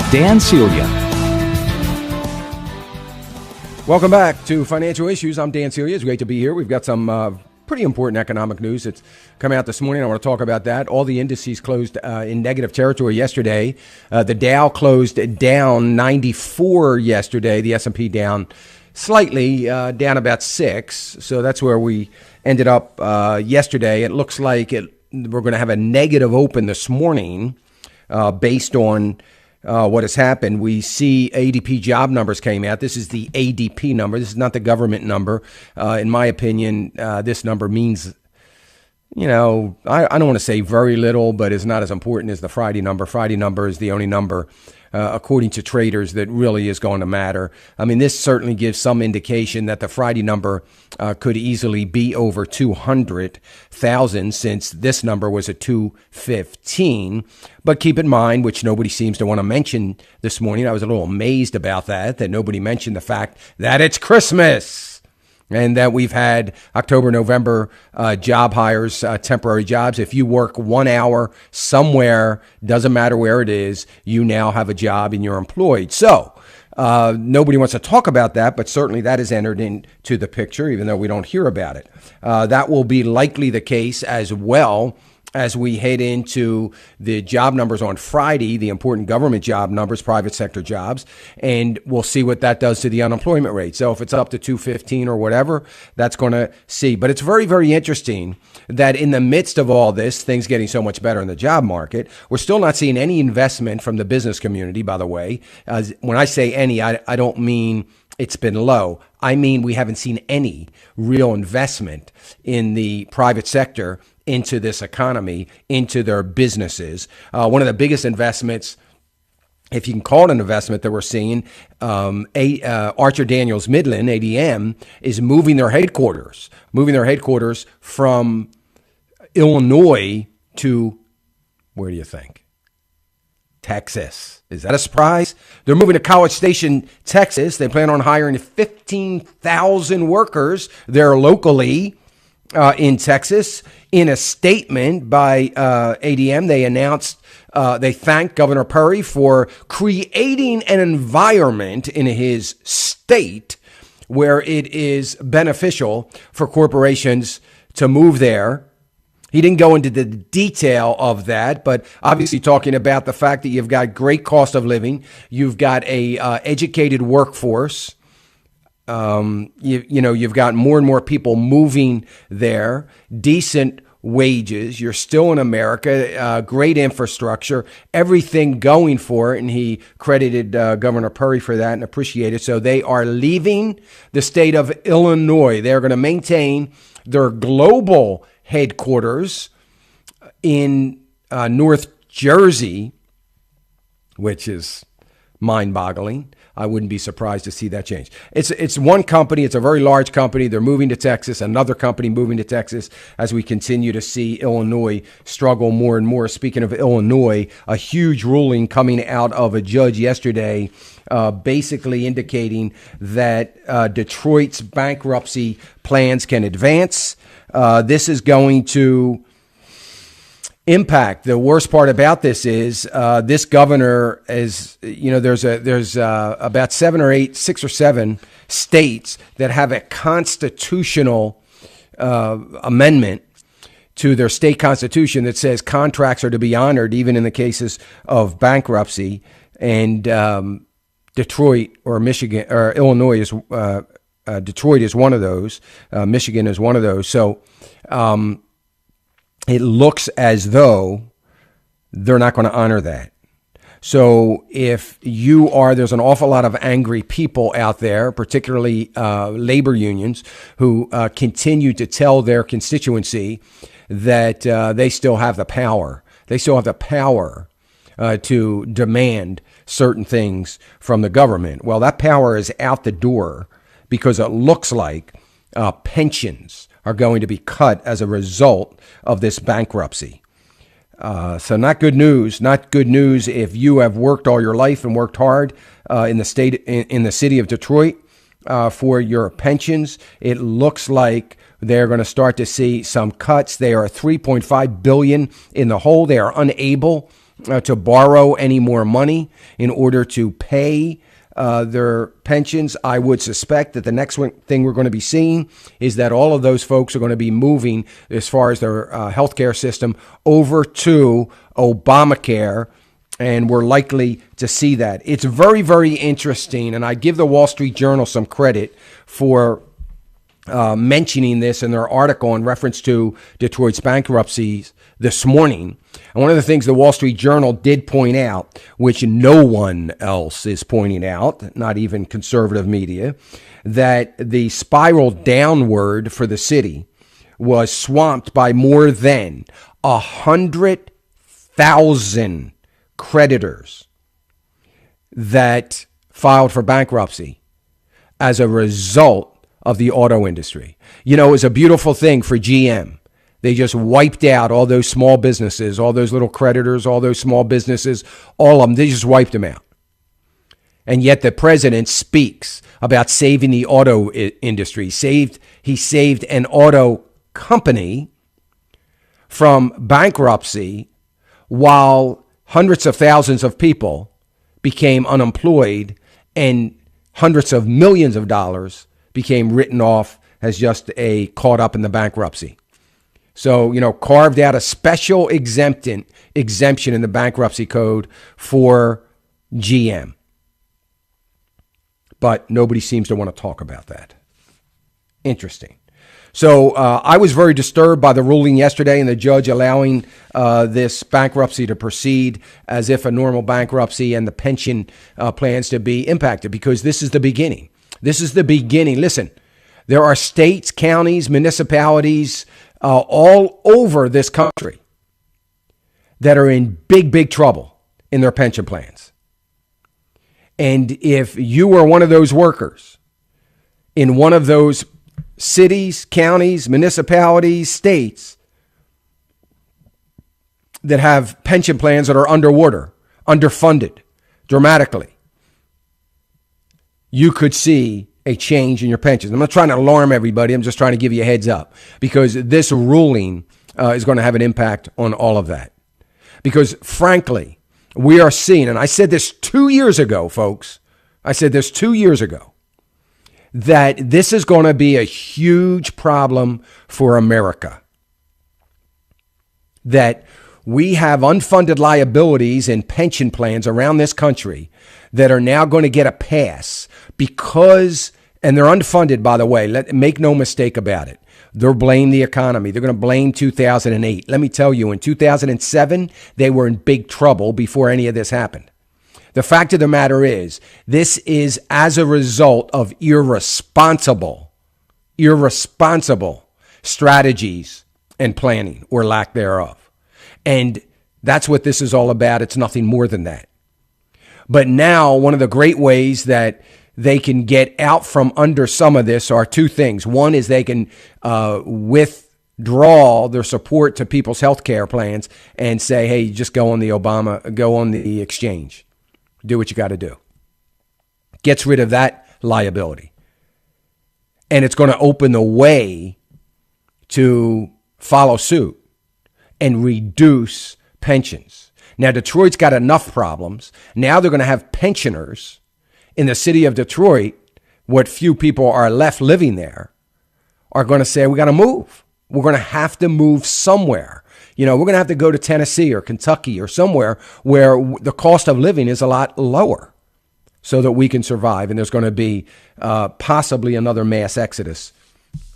Dan Celia. Welcome back to Financial Issues. I'm Dan Celia. It's great to be here. We've got some pretty important economic news that's come out this morning. I want to talk about that. All the indices closed in negative territory yesterday. The Dow closed down 94 yesterday. The S&P down slightly, down about 6. So that's where we ended up yesterday. It looks like we're going to have a negative open this morning based on what has happened. We see ADP job numbers came out. This is the ADP number. This is not the government number. In my opinion, this number means, I don't want to say very little, but it's not as important as the Friday number. Friday number is the only number, according to traders, that really is going to matter. I mean, this certainly gives some indication that the Friday number could easily be over 200,000, since this number was at 215. But keep in mind, which nobody seems to want to mention this morning, I was a little amazed about that nobody mentioned the fact that it's Christmas. And that we've had October, November job hires, temporary jobs. If you work 1 hour somewhere, doesn't matter where it is, you now have a job and you're employed. So nobody wants to talk about that, but certainly that is entered into the picture, even though we don't hear about it. That will be likely the case as well as we head into the job numbers on Friday, the important government job numbers, private sector jobs, and we'll see what that does to the unemployment rate. So if it's up to 215 or whatever, that's going to see. But it's very, very interesting that in the midst of all this, things getting so much better in the job market, we're still not seeing any investment from the business community, by the way. When I say any, I don't mean it's been low. I mean, we haven't seen any real investment in the private sector into this economy, into their businesses. One of the biggest investments, if you can call it an investment, that we're seeing, Archer Daniels Midland, ADM, is moving their headquarters from Illinois to, where do you think? Texas. Is that a surprise? They're moving to College Station, Texas. They plan on hiring 15,000 workers there locally in Texas. In a statement by ADM, they announced they thanked Governor Perry for creating an environment in his state where it is beneficial for corporations to move there. He didn't go into the detail of that, but obviously talking about the fact that you've got great cost of living, you've got a educated workforce. You've got more and more people moving there, decent wages. You're still in America, great infrastructure, everything going for it. And he credited Governor Perry for that and appreciated. So they are leaving the state of Illinois. They're going to maintain their global headquarters in North Jersey, which is mind-boggling. I wouldn't be surprised to see that change. It's one company. It's a very large company. They're moving to Texas. Another company moving to Texas as we continue to see Illinois struggle more and more. Speaking of Illinois, a huge ruling coming out of a judge yesterday basically indicating that Detroit's bankruptcy plans can advance. This is going to impact. The worst part about this is this governor is, there's about 6 or 7 states that have a constitutional amendment to their state constitution that says contracts are to be honored even in the cases of bankruptcy. And Detroit or Michigan or Illinois is Detroit is one of those. Michigan is one of those. So it looks as though they're not going to honor that. So if there's an awful lot of angry people out there, particularly labor unions, who continue to tell their constituency that they still have the power. They still have the power to demand certain things from the government. Well, that power is out the door because it looks like pensions are going to be cut as a result of this bankruptcy. So not good news. Not good news if you have worked all your life and worked hard in the city of Detroit for your pensions. It looks like they're going to start to see some cuts. They are $3.5 billion in the hole. They are unable to borrow any more money in order to pay their pensions. I would suspect that the next thing we're going to be seeing is that all of those folks are going to be moving, as far as their healthcare system, over to Obamacare, and we're likely to see that. It's very, very interesting, and I give the Wall Street Journal some credit for mentioning this in their article in reference to Detroit's bankruptcies this morning. And one of the things the Wall Street Journal did point out, which no one else is pointing out, not even conservative media, that the spiral downward for the city was swamped by more than 100,000 creditors that filed for bankruptcy as a result of the auto industry. You know, it was a beautiful thing for GM. They just wiped out all those small businesses, all those little creditors, all those small businesses, all of them. They just wiped them out. And yet the president speaks about saving the auto industry. He saved an auto company from bankruptcy while hundreds of thousands of people became unemployed and hundreds of millions of dollars became written off as just a caught up in the bankruptcy. So, you know, carved out a special exemption in the bankruptcy code for GM. But nobody seems to want to talk about that. Interesting. So I was very disturbed by the ruling yesterday and the judge allowing this bankruptcy to proceed as if a normal bankruptcy and the pension plans to be impacted, because this is the beginning. This is the beginning. Listen, there are states, counties, municipalities all over this country that are in big, big trouble in their pension plans. And if you are one of those workers in one of those cities, counties, municipalities, states that have pension plans that are underwater, underfunded dramatically, you could see a change in your pensions. I'm not trying to alarm everybody. I'm just trying to give you a heads up, because this ruling is going to have an impact on all of that. Because frankly, we are seeing, and I said this 2 years ago, folks, I said this 2 years ago, that this is going to be a huge problem for America. That we have unfunded liabilities and pension plans around this country that are now going to get a pass because, and they're unfunded, by the way, make no mistake about it. They'll blame the economy. They're going to blame 2008. Let me tell you, in 2007, they were in big trouble before any of this happened. The fact of the matter is, this is as a result of irresponsible strategies and planning, or lack thereof. And that's what this is all about. It's nothing more than that. But now, one of the great ways that they can get out from under some of this are two things. One is they can withdraw their support to people's health care plans and say, hey, just go on the exchange. Do what you got to do. Gets rid of that liability. And it's going to open the way to follow suit and reduce pensions. Now, Detroit's got enough problems. Now they're going to have pensioners in the city of Detroit, what few people are left living there, are going to say, we got to move. We're going to have to move somewhere. You know, we're going to have to go to Tennessee or Kentucky or somewhere where the cost of living is a lot lower so that we can survive. And there's going to be possibly another mass exodus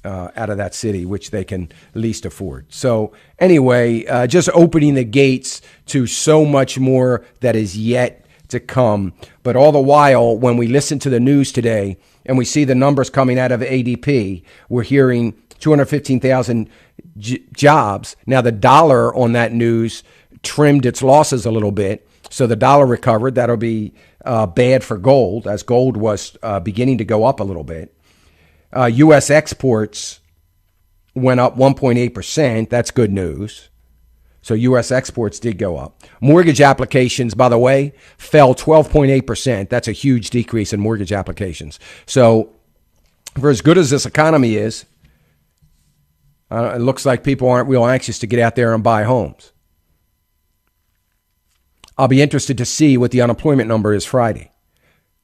out of that city, which they can least afford. So anyway, just opening the gates to so much more that is yet to come. But all the while, when we listen to the news today and we see the numbers coming out of ADP, we're hearing 215,000 jobs. Now, the dollar on that news trimmed its losses a little bit. So the dollar recovered. That'll be bad for gold, as gold was beginning to go up a little bit. U.S. exports went up 1.8%. That's good news. So U.S. exports did go up. Mortgage applications, by the way, fell 12.8%. That's a huge decrease in mortgage applications. So for as good as this economy is, it looks like people aren't real anxious to get out there and buy homes. I'll be interested to see what the unemployment number is Friday,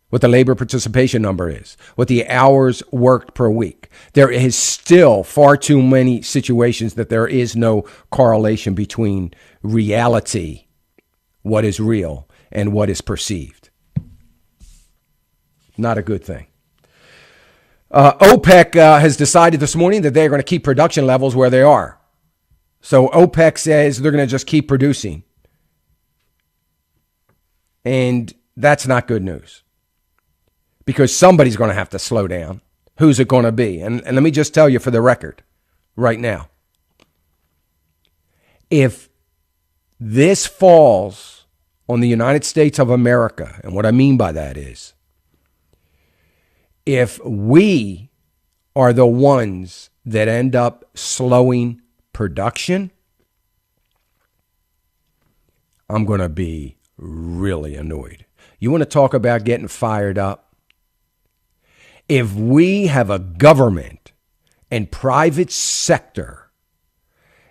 what the labor participation number is, what the hours worked per week. There is still far too many situations that there is no correlation between reality, what is real, and what is perceived. Not a good thing. OPEC has decided this morning that they're going to keep production levels where they are. So OPEC says they're going to just keep producing. And that's not good news, because somebody's going to have to slow down. Who's it going to be? And let me just tell you for the record right now, if this falls on the United States of America, and what I mean by that is, if we are the ones that end up slowing production, I'm going to be really annoyed. You want to talk about getting fired up? If we have a government and private sector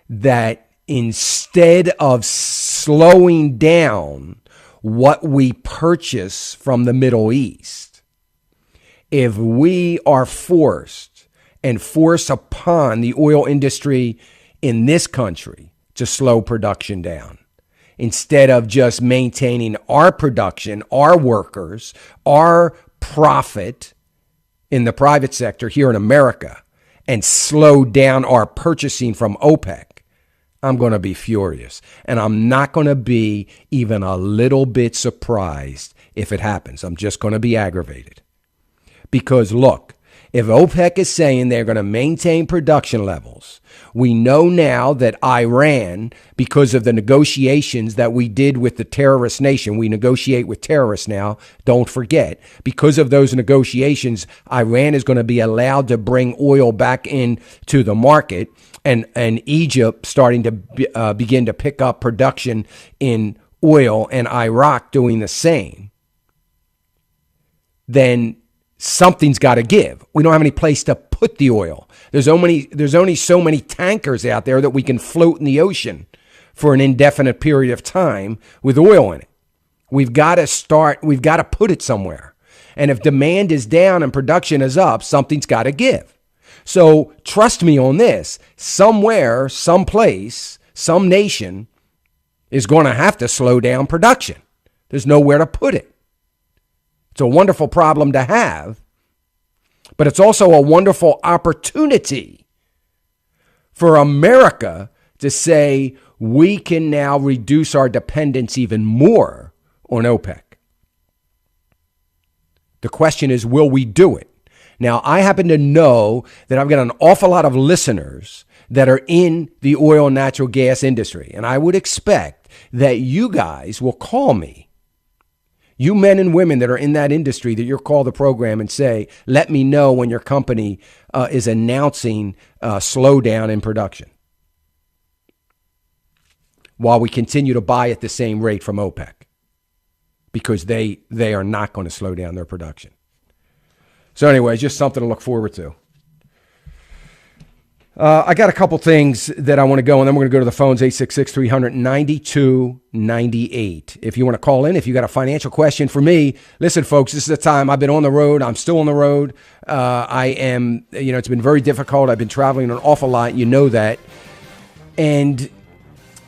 that instead of slowing down what we purchase from the Middle East, if we are forced and force upon the oil industry in this country to slow production down, instead of just maintaining our production, our workers, our profit in the private sector here in America, and slow down our purchasing from OPEC, I'm going to be furious. And I'm not going to be even a little bit surprised if it happens. I'm just going to be aggravated. Because look, if OPEC is saying they're going to maintain production levels, we know now that Iran, because of the negotiations that we did with the terrorist nation, we negotiate with terrorists now, don't forget, because of those negotiations, Iran is going to be allowed to bring oil back into the market, and Egypt starting to begin to pick up production in oil, and Iraq doing the same, then something's got to give. We don't have any place to put the oil. There's only so many tankers out there that we can float in the ocean for an indefinite period of time with oil in it. We've got to put it somewhere. And if demand is down and production is up, something's got to give. So trust me on this, somewhere, someplace, some nation is going to have to slow down production. There's nowhere to put it. It's a wonderful problem to have, but it's also a wonderful opportunity for America to say we can now reduce our dependence even more on OPEC. The question is, will we do it? Now, I happen to know that I've got an awful lot of listeners that are in the oil and natural gas industry, and I would expect that you guys will call me. You men and women that are in that industry, that you'll call the program and say, let me know when your company is announcing a slowdown in production while we continue to buy at the same rate from OPEC, because they are not going to slow down their production. So anyway, just something to look forward to. I got a couple things that I want to go, and then we're going to go to the phones, 866-300-9298. If you want to call in, if you got a financial question for me, listen, folks, this is the time. I've been on the road. I'm still on the road. It's been very difficult. I've been traveling an awful lot. You know that. And,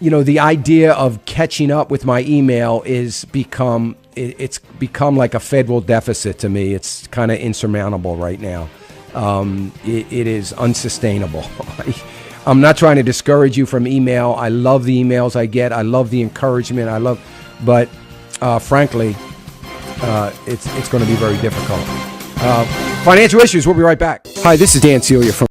the idea of catching up with my email it's become like a federal deficit to me. It's kind of insurmountable right now. It is unsustainable. I'm not trying to discourage you from email. I love the emails I get. I love the encouragement. But frankly, it's going to be very difficult. Financial issues. We'll be right back. Hi, this is Dan Celia from